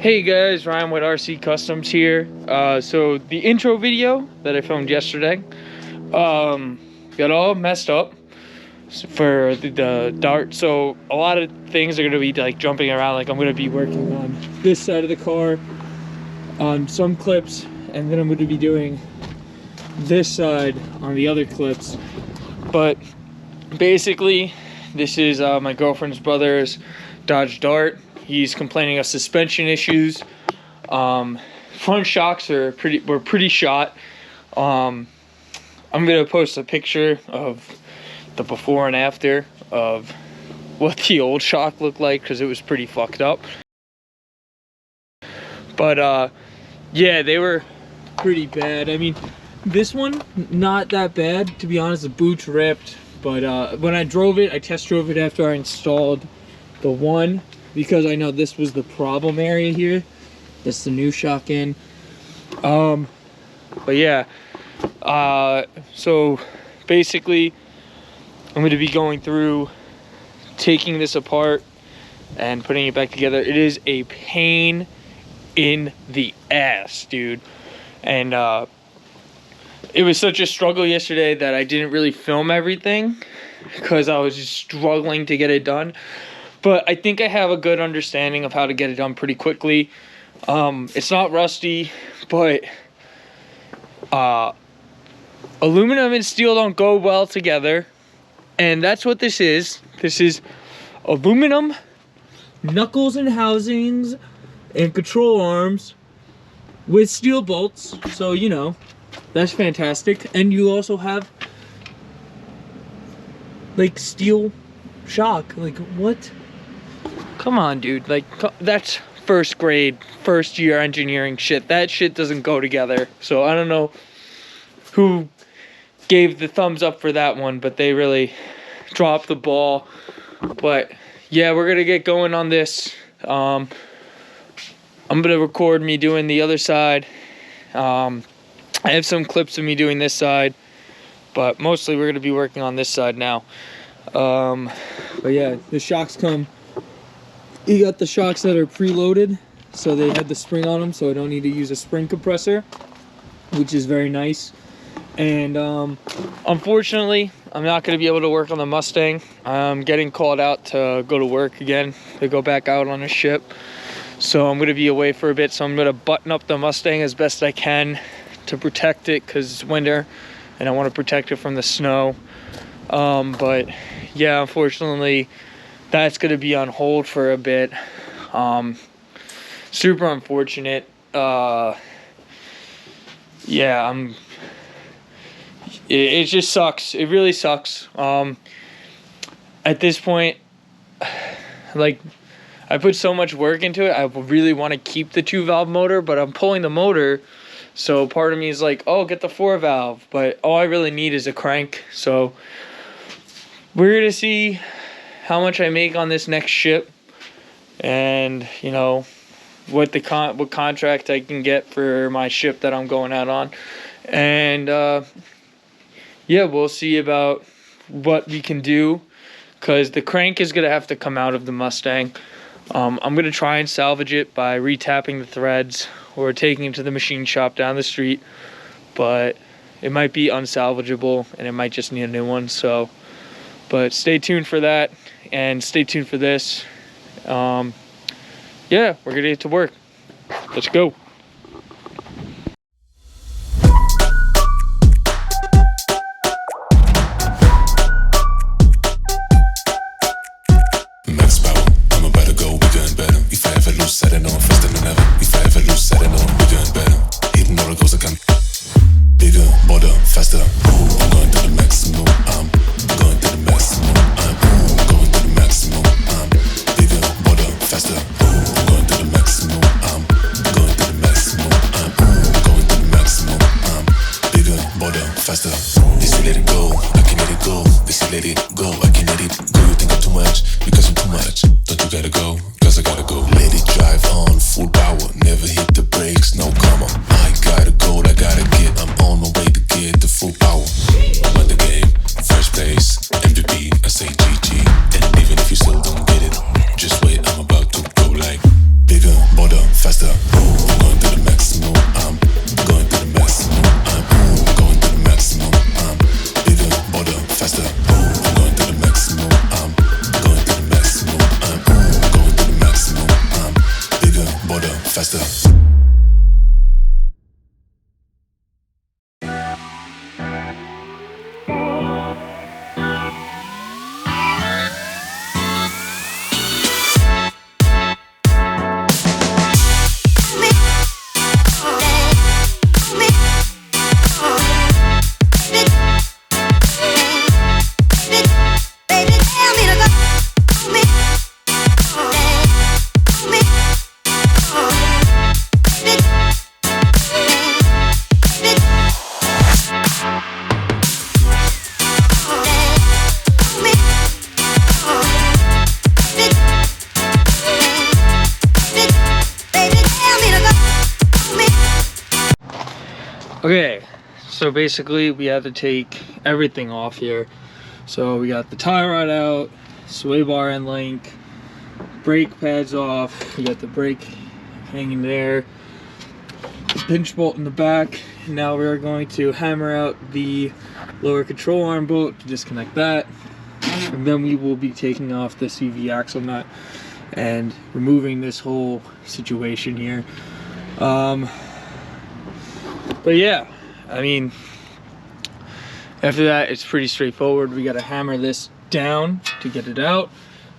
Hey guys, Ryan with RC Customs here. So the intro video that I filmed yesterday got all messed up for the dart. So a lot of things are gonna be like jumping around. Like I'm gonna be working on this side of the car on some clips, and then I'm gonna be doing this side on the other clips. But basically, this is my girlfriend's brother's Dodge Dart. He's complaining of suspension issues. Front shocks were pretty shot. I'm gonna post a picture of the before and after of what the old shock looked like, because it was pretty fucked up. But yeah, they were pretty bad. I mean, this one not that bad, to be honest. The boot's ripped, but when I drove it, I test drove it after I installed the one, because I know this was the problem area here. That's the new shock in. But yeah, so basically I'm going to be going through taking this apart and putting it back together. It is a pain in the ass, dude. And it was such a struggle yesterday that I didn't really film everything because I was just struggling to get it done. But I think I have a good understanding of how to get it done pretty quickly. It's not rusty, but aluminum and steel don't go well together. And that's what this is. This is aluminum knuckles and housings and control arms with steel bolts. So, you know, that's fantastic. And you also have like steel shock. Like, what? Come on, dude. Like, that's first grade, first year engineering shit. That shit doesn't go together. So I don't know who gave the thumbs up for that one, but they really dropped the ball. But yeah, we're gonna get going on this. I'm gonna record me doing the other side. I have some clips of me doing this side, but mostly we're gonna be working on this side now. But yeah, the shocks come. You got the shocks that are preloaded, so they have the spring on them, so I don't need to use a spring compressor, which is very nice. And unfortunately, I'm not going to be able to work on the Mustang. I'm getting called out to go to work again, to go back out on a ship. So I'm going to be away for a bit, so I'm going to button up the Mustang as best I can to protect it, because it's winter and I want to protect it from the snow. But yeah, unfortunately, that's going to be on hold for a bit. Super unfortunate. Yeah, it just sucks. It really sucks. At this point, like, I put so much work into it. I really want to keep the 2-valve motor, but I'm pulling the motor. So part of me is like, oh, get the 4-valve. But all I really need is a crank. So we're going to see how much I make on this next ship, and you know what contract I can get for my ship that I'm going out on. And yeah, we'll see about what we can do, because the crank is gonna have to come out of the Mustang. I'm gonna try and salvage it by retapping the threads or taking it to the machine shop down the street, but it might be unsalvageable and it might just need a new one. So but stay tuned for that, and stay tuned for this. Yeah, we're gonna get to work. Let's go. Max power, I'm about to go, we're doing better. If I ever lose, set it on faster than ever. If I ever lose, set it on, we're doing better. Hitting all the goals I can. Bigger, bolder, faster. I'm going to the maximum. I'm going to the maximum. I'm going to the maximum. I'm bigger, bolder, faster. I'm going to the maximum. I'm going to the maximum. faster. I'm going to the maximum. I'm going to the maximum. I'm going to the maximum. I'm bigger, bolder, faster. I'm going to the maximum. I'm going to the maximum. I'm going to the maximum. I'm bigger, bolder, faster. Okay, so basically we had to take everything off here. So we got the tie rod out, sway bar and link, brake pads off, we got the brake hanging there, the pinch bolt in the back. Now we're going to hammer out the lower control arm bolt to disconnect that, and then we will be taking off the CV axle nut and removing this whole situation here. But yeah, I mean, after that it's pretty straightforward. We got to hammer this down to get it out.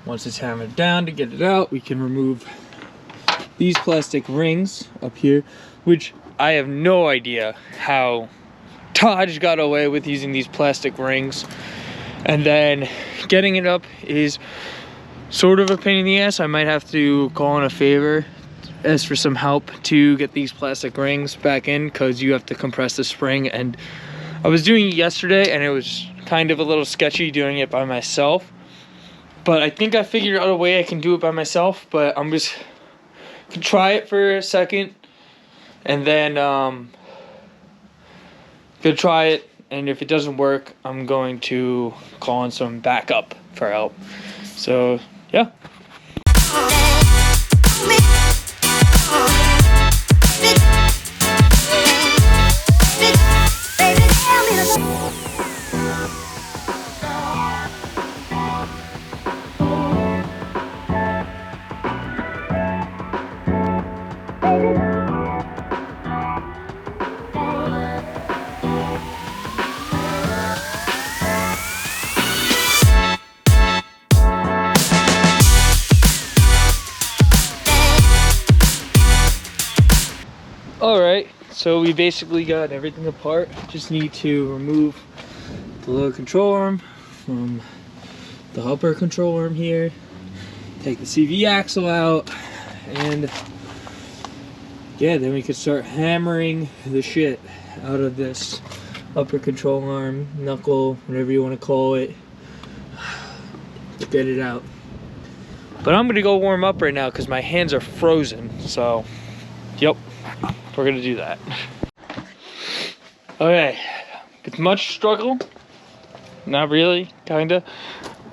Once it's hammered down to get it out, we can remove these plastic rings up here, which I have no idea how Dodge got away with using these plastic rings. And then getting it up is sort of a pain in the ass. I might have to call in a favor, ask for some help to get these plastic rings back in, because you have to compress the spring. And I was doing it yesterday and it was kind of a little sketchy doing it by myself, but I think I figured out a way I can do it by myself. But I'm just gonna try it for a second, and then gonna try it, and if it doesn't work, I'm going to call in some backup for help. So yeah. Alright, so we basically got everything apart. Just need to remove the lower control arm from the upper control arm here, take the CV axle out, and yeah, then we can start hammering the shit out of this upper control arm, knuckle, whatever you want to call it, to get it out. But I'm gonna go warm up right now because my hands are frozen, so yep. We're gonna do that. Okay, with much struggle, not really, kinda,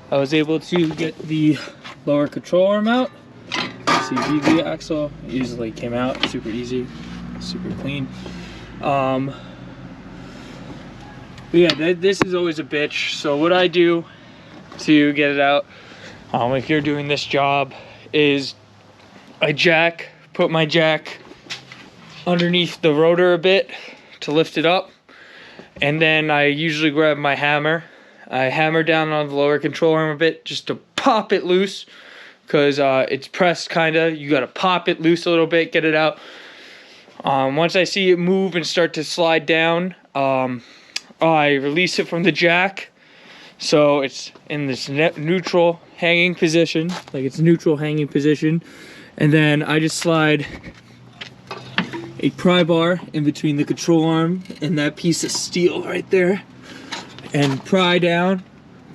I was able to get the lower control arm out. CV axle easily came out, super easy, super clean. But yeah, this is always a bitch. So what I do to get it out, if you're doing this job, is I put my jack underneath the rotor a bit to lift it up, and then I usually grab my hammer. I hammer down on the lower control arm a bit just to pop it loose, because it's pressed kinda. You gotta pop it loose a little bit, get it out. Once I see it move and start to slide down, I release it from the jack, so it's in this neutral hanging position, and then I just slide a pry bar in between the control arm and that piece of steel right there, and pry down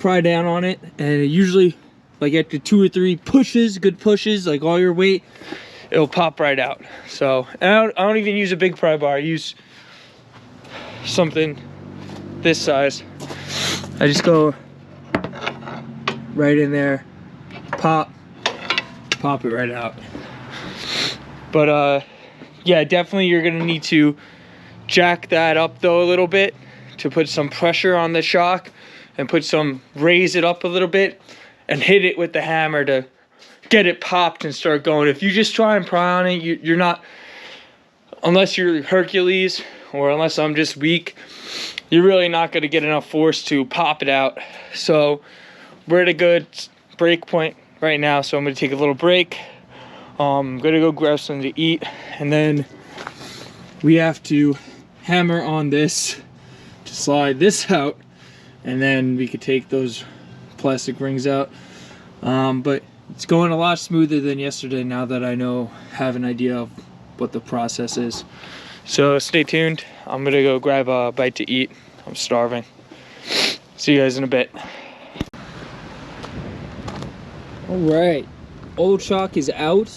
on it, and it usually, like after 2 or 3 pushes, good pushes, like all your weight, it'll pop right out. So, and I don't even use a big pry bar. I use something this size. I just go right in there, pop it right out. But yeah, definitely you're gonna need to jack that up though a little bit to put some pressure on the shock and raise it up a little bit and hit it with the hammer to get it popped and start going. If you just try and pry on it, you're not, unless you're Hercules or unless I'm just weak, you're really not gonna get enough force to pop it out. So we're at a good break point right now, so I'm gonna take a little break. I'm gonna go grab something to eat, and then we have to hammer on this to slide this out, and then we could take those plastic rings out. But it's going a lot smoother than yesterday now that I have an idea of what the process is. So stay tuned. I'm gonna go grab a bite to eat. I'm starving. See you guys in a bit. All right, old shock is out.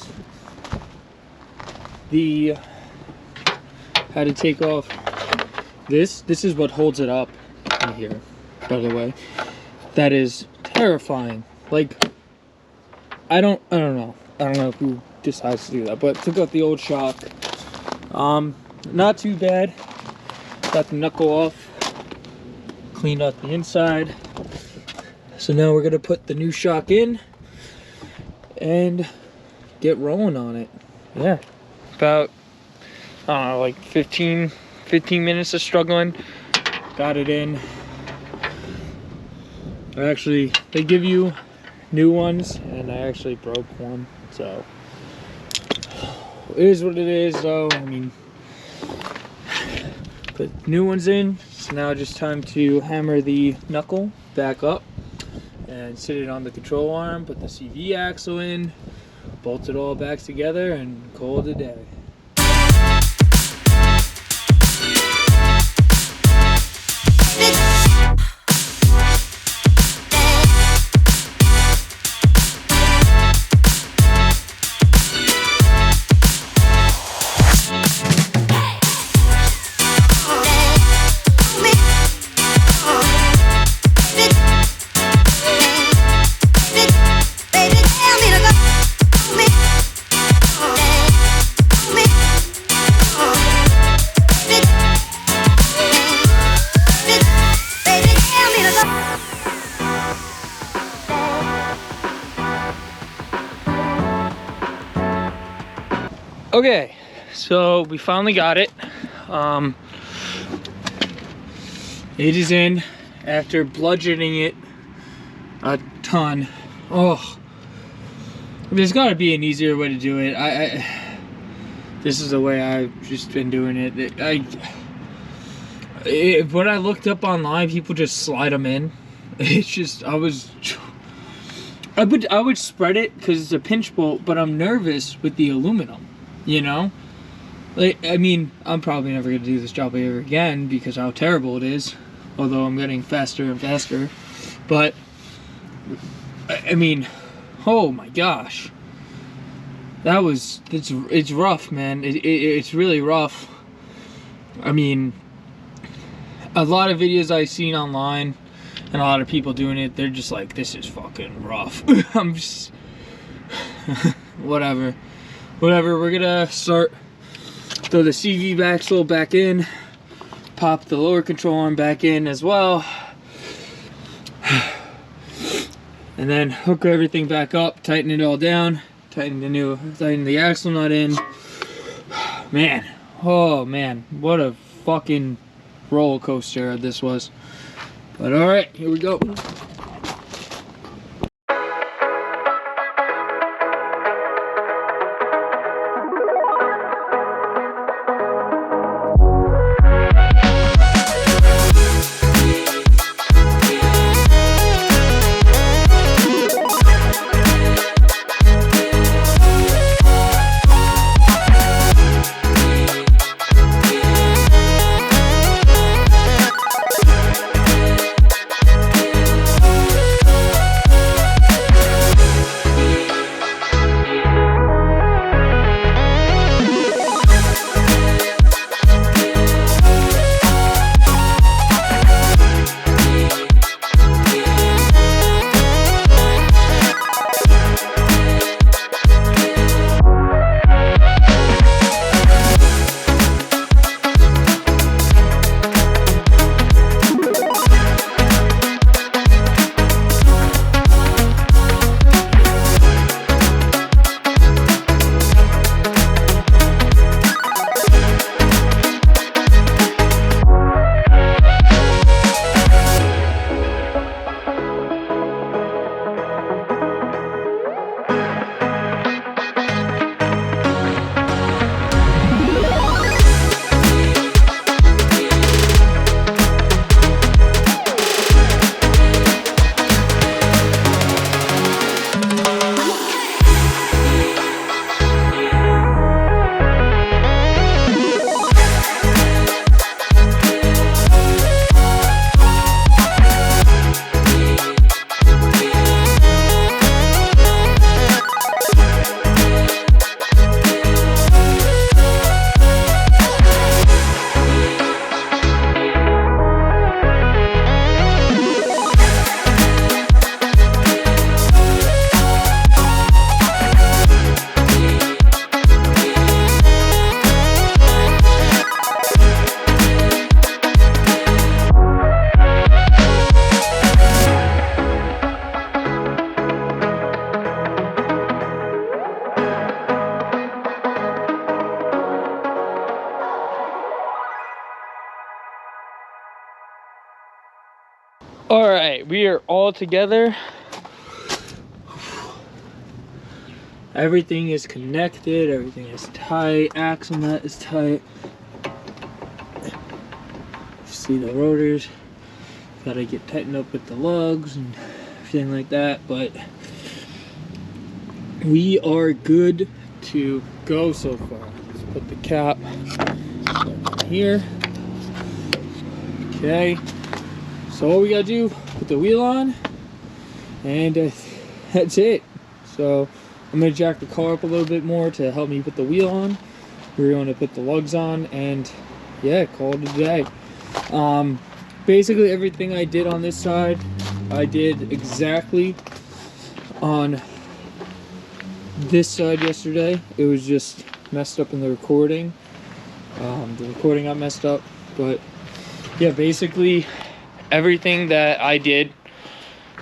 Had to take off this. This is what holds it up in here, by the way. That is terrifying. Like, I don't know who decides to do that, but took out the old shock. Not too bad. Got the knuckle off, cleaned out the inside. So now we're gonna put the new shock in and get rolling on it. Yeah, about, I don't know, like 15 minutes of struggling. Got it in. They give you new ones, and I actually broke one, so it is what it is though. I mean, put new ones in. So now just time to hammer the knuckle back up and sit it on the control arm, put the CV axle in, bolt it all back together, and call it a day. Okay, so we finally got it. It is in after bludgeoning it a ton. Oh, there's got to be an easier way to do it. This is the way I've just been doing it. When I looked up online, people just slide them in. It's just I would spread it because it's a pinch bolt, but I'm nervous with the aluminum. You know, like, I mean, I'm probably never gonna do this job ever again because how terrible it is. Although I'm getting faster and faster, but I mean, oh my gosh, it's rough, man. It's really rough. I mean, a lot of videos I've seen online and a lot of people doing it, they're just like, this is fucking rough. I'm just whatever, we're gonna start, throw the CV axle back in, pop the lower control arm back in as well, and then hook everything back up, tighten it all down, tighten the axle nut in. Man, oh man, what a fucking roller coaster this was. But all right, here we go. All right, we are all together. Everything is connected, everything is tight, axle nut is tight. See the rotors, gotta get tightened up with the lugs and everything like that, but we are good to go so far. Let's put the cap here. Okay, so all we gotta do, put the wheel on, and that's it. So I'm gonna jack the car up a little bit more to help me put the wheel on. We're gonna put the lugs on, and yeah, call it a day. Basically everything I did on this side, I did exactly on this side yesterday. It was just messed up in the recording. The recording got messed up, but yeah, basically everything that I did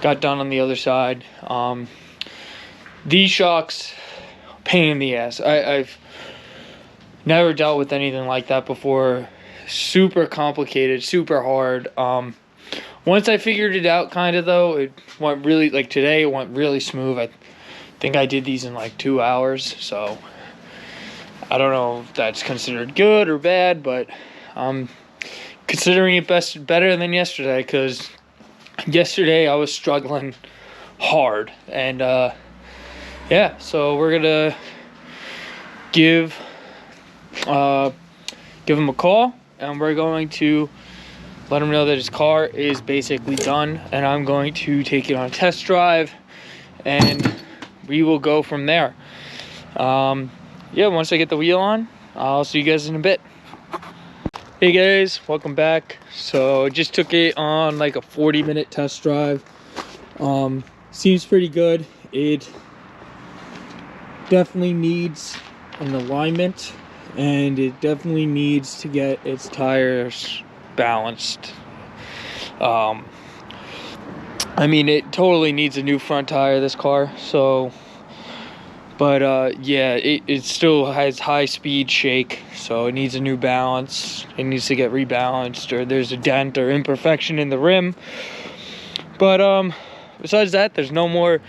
got done on the other side. These shocks, pain in the ass. I've never dealt with anything like that before. Super complicated, super hard. Once I figured it out, kind of though, it went really, like today, it went really smooth. I think I did these in like 2 hours, so I don't know if that's considered good or bad, but I'm considering it better than yesterday, because yesterday I was struggling hard, and yeah, so we're gonna give him a call, and we're going to let him know that his car is basically done, and I'm going to take it on a test drive, and we will go from there. Yeah, once I get the wheel on, I'll see you guys in a bit. Hey guys, welcome back. So I just took it on like a 40-minute test drive. Seems pretty good. It definitely needs an alignment, and it definitely needs to get its tires balanced. I mean, it totally needs a new front tire, this car, so, but yeah, it still has high speed shake, so it needs a new balance. It needs to get rebalanced, or there's a dent or imperfection in the rim. But besides that, there's no more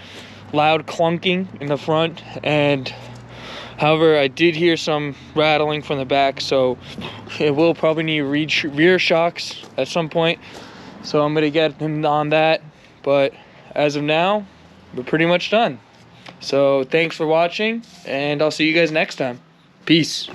loud clunking in the front, and however, I did hear some rattling from the back, so it will probably need rear shocks at some point. So I'm gonna get him on that. But as of now, we're pretty much done. So thanks for watching, and I'll see you guys next time. Peace.